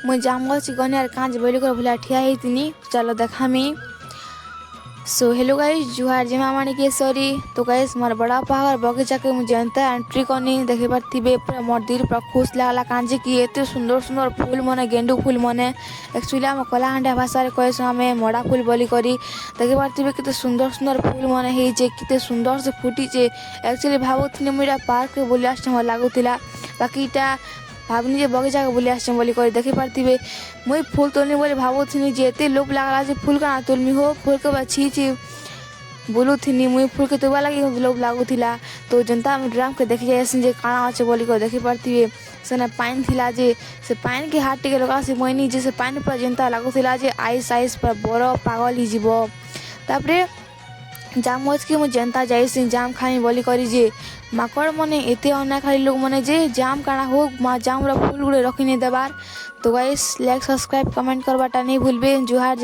मुझे जाम गछ गने यार कांच बोली कर भुला ठिया ही चलो देखामी। सो हेलो गाइस जुहार जमा माणिकेश्वरी। तो गाइस मोर बड़ा पहाड़ बगीचा के मुझे एंता एंट्री करनी देखे पार्थिबे पूरा मोर दिल पूरा खुश लागला कांजे कि एते सुंदर सुंदर फूल मने गेंडू फूल मने एक्चुअली हम कलाहांडिया भाषा रे कहसु हमें मोड़ा फूल बोली करी देखे पार्थिबे किते सुंदर सुंदर फूल मने हे जे किते सुंदर से फुटी जे एक्चुअली भाबुथिनी मुइरा पार्क के बुली आस्ट हम लागुतिला बाकी इटा भावनी जे बगीचा के बुली आस बोली कर देखी पार्थिबे मुई फूल तोलनी बोली भावुथिनी जे एते लोभ लागला जे फूल का तोलमी हो फूल के बाछी ची बोलुथिनी मुई फूल के तोबा लगी लोभ लागुथिला। तो जनता हम ड्राम के देखि जायसिन जे काଣା अच्छे बोली कर देखी पार्थिबे सेने पानी थिला जे से पानी के हाथ टिके लगा से मोइनी जे से पानी पूरा जनता लागुथिला जे आइस आइस पूरा बरफ पागल ही जीव तापरे जाम गछ के मुझे जनता जाइसिन जाम खानी बोली करी जे माकड़ मने एते अन्ना खाली लोग मने जे जाम काना हो जाम फूल गुड़े रखी नहीं देवार। तो गाइस लाइक सब्सक्राइब कमेंट करवाटा नहीं भूलबे। जुहार।